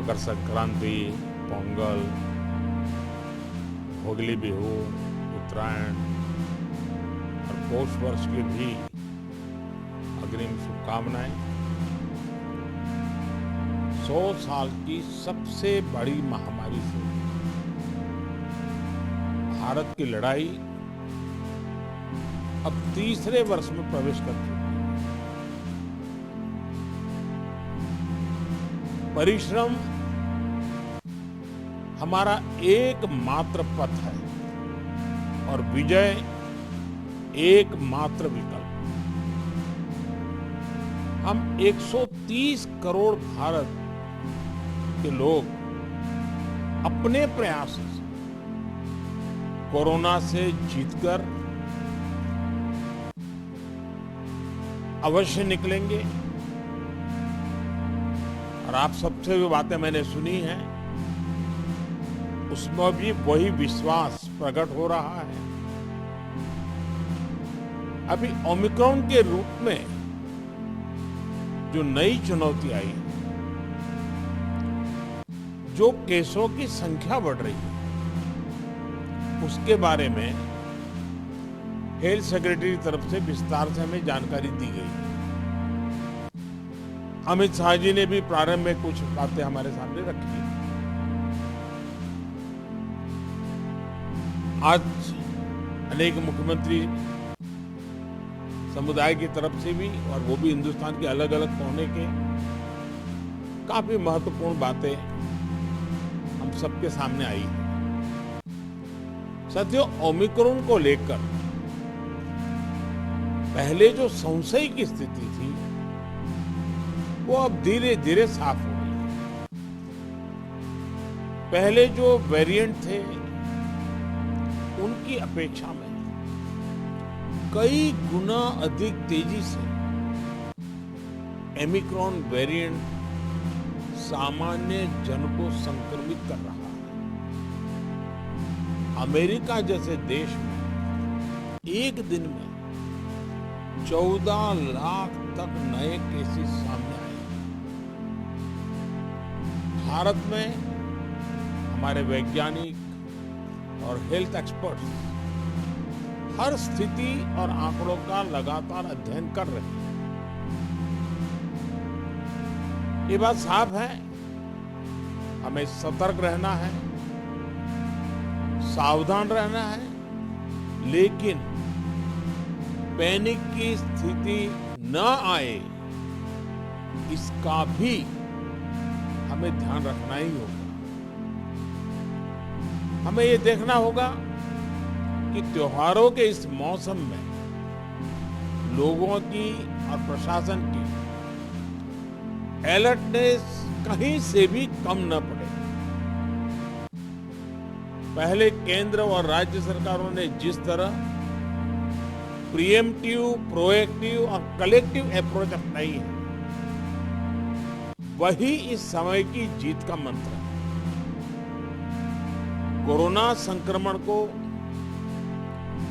मकर संक्रांति, पोंगल, भोगली बिहू, उत्तरायण और पौष वर्ष की भी अग्रिम शुभकामनाएं। 100 साल की सबसे बड़ी महामारी से भारत की लड़ाई अब तीसरे वर्ष में प्रवेश कर चुकी है। परिश्रम हमारा एकमात्र पथ है और विजय एकमात्र विकल्प। हम 130 करोड़ भारत के लोग अपने प्रयास से कोरोना से जीतकर अवश्य निकलेंगे। और आप सबसे जो बातें मैंने सुनी हैं उसमें भी वही विश्वास प्रकट हो रहा है। अभी ओमिक्रॉन के रूप में जो नई चुनौती आई, जो केसों की संख्या बढ़ रही है, उसके बारे में हेल्थ सेक्रेटरी की तरफ से विस्तार से हमें जानकारी दी गई। अमित शाह जी ने भी प्रारंभ में कुछ बातें हमारे सामने रखी। आज अनेक मुख्यमंत्री समुदाय की तरफ से भी, और वो भी हिंदुस्तान के अलग अलग कोने के, काफी महत्वपूर्ण बातें हम सबके सामने आई है। साथियों, ओमिक्रॉन को लेकर पहले जो संशय की स्थिति थी वो अब धीरे धीरे साफ हो रही है। पहले जो वेरिएंट थे उनकी अपेक्षा में कई गुना अधिक तेजी से ओमिक्रॉन वेरिएंट सामान्य जन को संक्रमित कर रहा है। अमेरिका जैसे देश में एक दिन में 14 लाख तक नए केसेस सामने आए। भारत में हमारे वैज्ञानिक और हेल्थ एक्सपर्ट्स हर स्थिति और आंकड़ों का लगातार अध्ययन कर रहे हैं। ये बात साफ है, हमें सतर्क रहना है, सावधान रहना है, लेकिन पैनिक की स्थिति न आए इसका भी हमें ध्यान रखना ही होगा। हमें ये देखना होगा कि त्योहारों के इस मौसम में लोगों की और प्रशासन की अलर्टनेस कहीं से भी कम न पड़े। पहले केंद्र और राज्य सरकारों ने जिस तरह प्रिएम्प्टिव, प्रोएक्टिव और कलेक्टिव अप्रोच अपनाई है, वही इस समय की जीत का मंत्र है। कोरोना संक्रमण को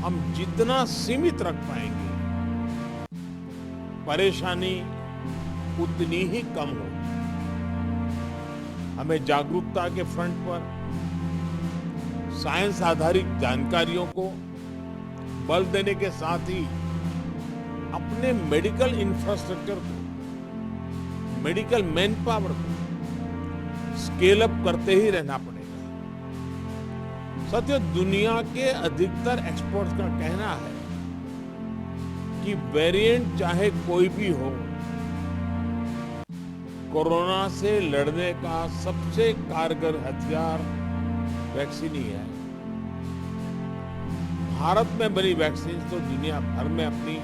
हम जितना सीमित रख पाएंगे, परेशानी उतनी ही कम होगी। हमें जागरूकता के फ्रंट पर साइंस आधारित जानकारियों को बल देने के साथ ही अपने मेडिकल इंफ्रास्ट्रक्चर को, मेडिकल मैन पावर को स्केल अप करते ही रहना पड़ेगा। साथियों, दुनिया के अधिकतर एक्सपर्ट्स का कहना है कि वेरिएंट चाहे कोई भी हो, कोरोना से लड़ने का सबसे कारगर हथियार वैक्सीन ही है। भारत में बनी वैक्सीन तो दुनिया भर में अपनी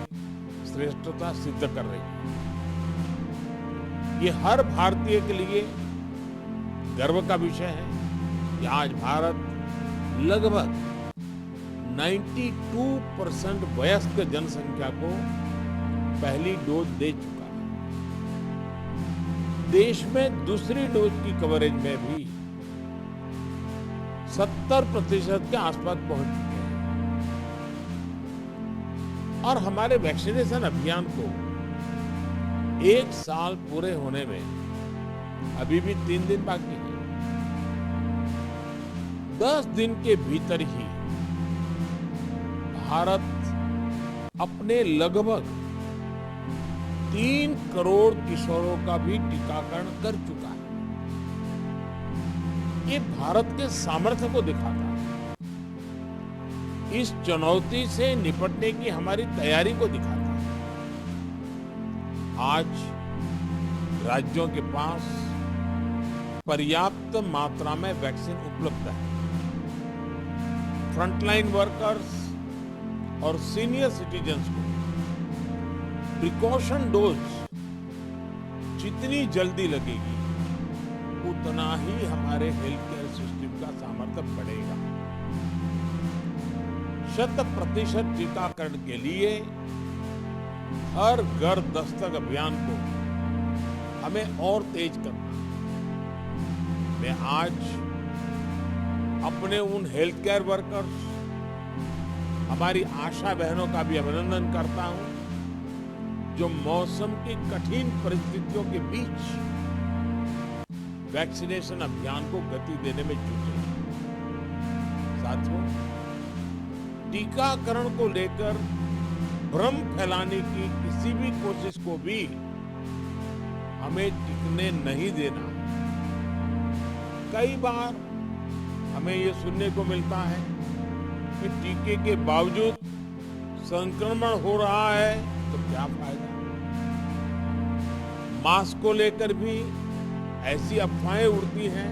श्रेष्ठता सिद्ध कर रही है। ये हर भारतीय के लिए गर्व का विषय है कि आज भारत लगभग 92% वयस्क जनसंख्या को पहली डोज दे चुका है। देश में दूसरी डोज की कवरेज में भी 70% के आसपास पहुंच चुके हैं। और हमारे वैक्सीनेशन अभियान को 1 साल पूरे होने में अभी भी 3 दिन बाकी है। 10 दिन के भीतर ही भारत अपने लगभग 3 करोड़ किशोरों का भी टीकाकरण कर चुका है। ये भारत के सामर्थ्य को दिखाता है, इस चुनौती से निपटने की हमारी तैयारी को दिखाता है। आज राज्यों के पास पर्याप्त मात्रा में वैक्सीन उपलब्ध है। फ्रंटलाइन वर्कर्स और सीनियर सिटीजन्स को प्रिकॉशन डोज जितनी जल्दी लगेगी उतना ही हमारे हेल्थ केयर सिस्टम का सामर्थ्य बढ़ेगा। 100% टीकाकरण के लिए हर घर दस्तक अभियान को हमें और तेज करना है। मैं आज अपने उन हेल्थ केयर वर्कर्स, हमारी आशा बहनों का भी अभिनंदन करता हूं जो मौसम की कठिन परिस्थितियों के बीच वैक्सीनेशन अभियान को गति देने में जुटे हैं। साथियों, टीकाकरण को लेकर भ्रम फैलाने की किसी भी कोशिश को भी हमें टिकने नहीं देना। कई बार हमें ये सुनने को मिलता है कि टीके के बावजूद संक्रमण हो रहा है तो क्या फायदा। मास्क को लेकर भी ऐसी अफवाहें उड़ती हैं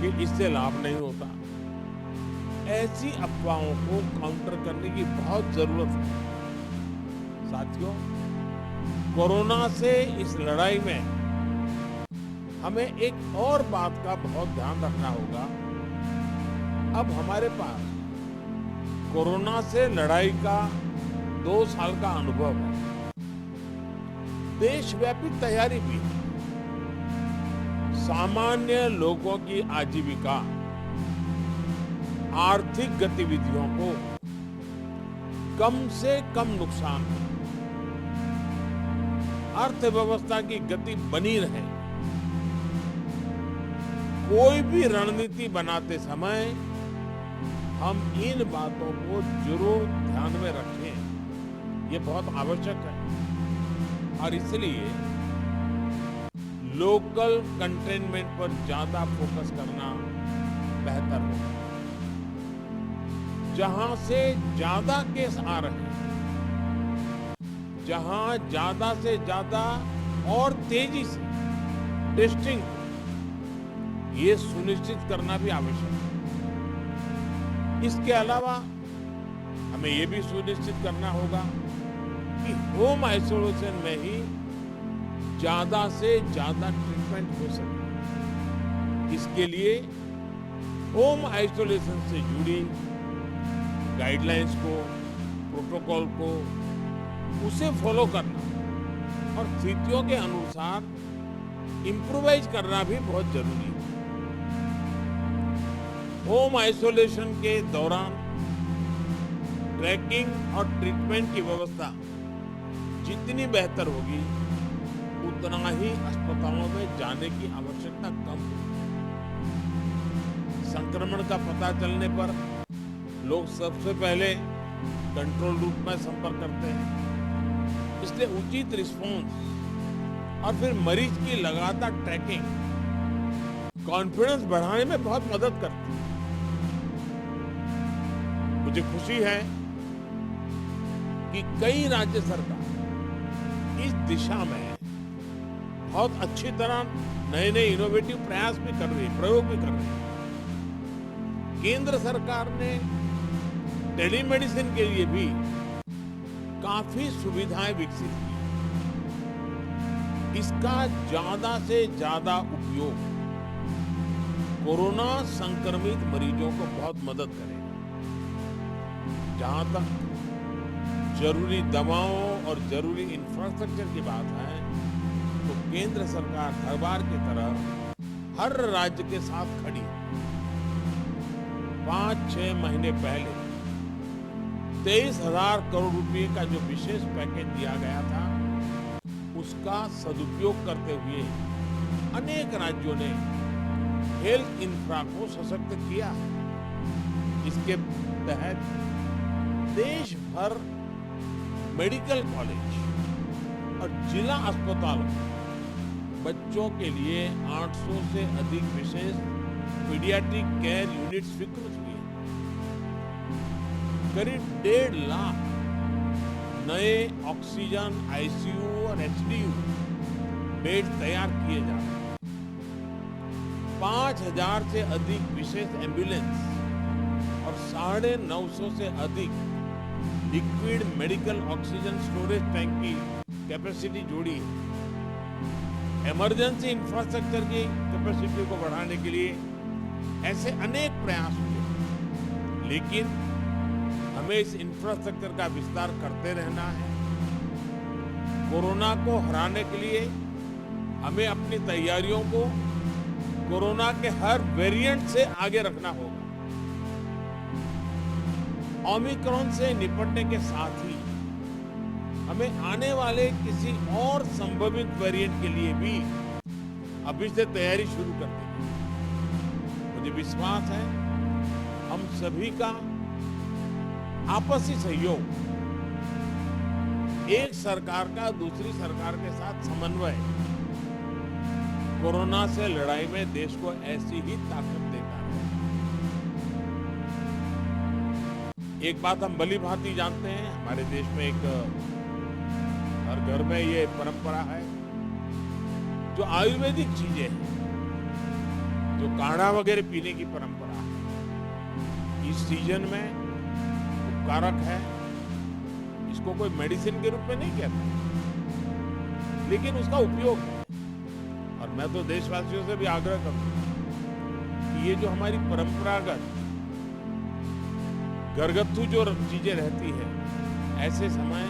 कि इससे लाभ नहीं होता। ऐसी अफवाहों को काउंटर करने की बहुत जरूरत है। साथियों, कोरोना से इस लड़ाई में हमें एक और बात का बहुत ध्यान रखना होगा। अब हमारे पास कोरोना से लड़ाई का 2 साल का अनुभव है। देशव्यापी तैयारी भी है। सामान्य लोगों की आजीविका, आर्थिक गतिविधियों को कम से कम नुकसान हो, अर्थव्यवस्था की गति बनी रहे। कोई भी रणनीति बनाते समय हम इन बातों को जरूर ध्यान में रखें। ये बहुत आवश्यक है और इसलिए लोकल कंटेनमेंट पर ज्यादा फोकस करना बेहतर होगा। जहां से ज्यादा केस आ रहे हैं, जहां ज्यादा से ज्यादा और तेजी से टेस्टिंग, ये सुनिश्चित करना भी आवश्यक है। इसके अलावा हमें ये भी सुनिश्चित करना होगा कि होम आइसोलेशन में ही ज्यादा से ज्यादा ट्रीटमेंट हो सके। इसके लिए होम आइसोलेशन से जुड़ी गाइडलाइंस को, प्रोटोकॉल को, उसे फॉलो करना और स्थितियों के अनुसार इम्प्रोवाइज करना भी बहुत जरूरी है। होम आइसोलेशन के दौरान ट्रैकिंग और ट्रीटमेंट की व्यवस्था जितनी बेहतर होगी उतना ही अस्पतालों में जाने की आवश्यकता कम होगी। संक्रमण का पता चलने पर लोग सबसे पहले कंट्रोल रूम में संपर्क करते हैं। इसलिए उचित रिस्पॉन्स और फिर मरीज की लगातार ट्रैकिंग कॉन्फिडेंस बढ़ाने में बहुत मदद करती है। मुझे खुशी है कि कई राज्य सरकार इस दिशा में बहुत अच्छी तरह नए नए इनोवेटिव प्रयास भी कर रही है, प्रयोग भी कर रही है। केंद्र सरकार ने टेलीमेडिसिन के लिए भी काफी सुविधाएं विकसित की। इसका ज्यादा से ज्यादा उपयोग कोरोना संक्रमित मरीजों को बहुत मदद करेगा। जहां तक जरूरी दवाओं और जरूरी इंफ्रास्ट्रक्चर की बात है तो केंद्र सरकार हर बार की तरह हर राज्य के साथ खड़ी है। 5-6 महीने पहले 23,000 करोड़ रुपए का जो विशेष पैकेज दिया गया था उसका सदुपयोग करते हुए अनेक राज्यों ने हेल्थ इंफ्रा को सशक्त किया। इसके तहत देश भर मेडिकल कॉलेज और जिला अस्पतालों में बच्चों के लिए 800 से अधिक विशेष पीडियाट्रिक केयर यूनिट स्वीकृत हुए। करीब 1.5 लाख नए ऑक्सीजन, आईसीयू और एचडीयू बेड तैयार किए जा रहे हैं। 5,000 से अधिक विशेष एम्बुलेंस और 950 से अधिक liquid medical oxygen storage tank की कैपेसिटी जोड़ी है। इमरजेंसी इंफ्रास्ट्रक्चर की कैपेसिटी को बढ़ाने के लिए ऐसे अनेक प्रयास हुए, लेकिन हमें इस इंफ्रास्ट्रक्चर का विस्तार करते रहना है। कोरोना को हराने के लिए हमें अपनी तैयारियों को कोरोना के हर वेरिएंट से आगे रखना होगा। ओमिक्रॉन से निपटने के साथ ही हमें आने वाले किसी और संभावित वेरिएंट के लिए भी अभी से तैयारी शुरू कर देनी। मुझे विश्वास है हम सभी का आपसी सहयोग, एक सरकार का दूसरी सरकार के साथ समन्वय कोरोना से लड़ाई में देश को ऐसी ही ताकत देता है। एक बात हम भली भांति जानते हैं, हमारे देश में एक हर घर में ये परंपरा है, जो आयुर्वेदिक चीजें हैं, जो काढ़ा वगैरह पीने की परंपरा है, इस सीजन में उपकारक है। इसको कोई मेडिसिन के रूप में नहीं कहते, लेकिन उसका उपयोग है। और मैं तो देशवासियों से भी आग्रह करूंगा कि ये जो हमारी परंपरागत घरगथ्थू जो चीजें रहती है, ऐसे समय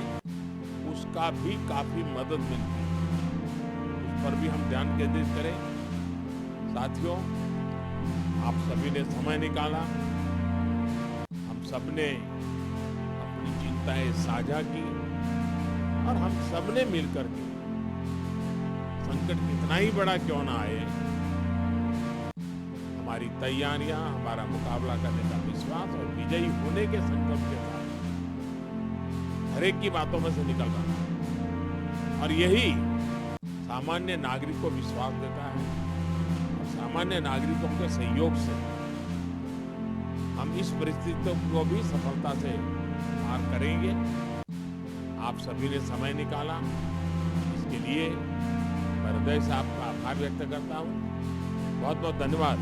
उसका भी काफी मदद मिलती है, उस पर भी हम ध्यान केंद्रित करें। साथियों, आप सभी ने समय निकाला, हम सबने अपनी चिंताएं साझा की और हम सबने मिलकर के संकट कितना ही बड़ा क्यों ना आए, हमारी तैयारियां, हमारा मुकाबला करने का विश्वास और विजयी होने के संकल्प के साथ हर एक की बातों में से निकल रहा है। और यही सामान्य नागरिक को विश्वास देता है, और सामान्य नागरिकों के सहयोग से हम इस परिस्थिति को भी सफलता से पार करेंगे। आप सभी ने समय निकाला, इसके लिए मैं हृदय से आपका आभार व्यक्त करता हूं। बहुत बहुत धन्यवाद।